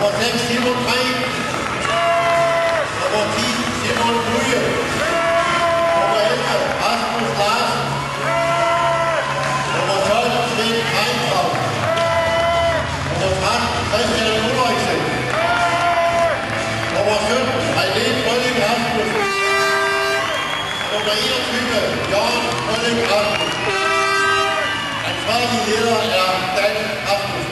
Nummer 6, Simon Green. Nummer 10, Simon Ryge. Nummer 11, Rasmus Larsen. Nummer 12, Svend Heintraub. Nummer 13, Christian Ulriksen. Nummer 17, Heidén Brølling Rasmussen. Nummer 21, Jørgen Brølling Rasmussen. Ansvarlig leder er Dan Rasmussen.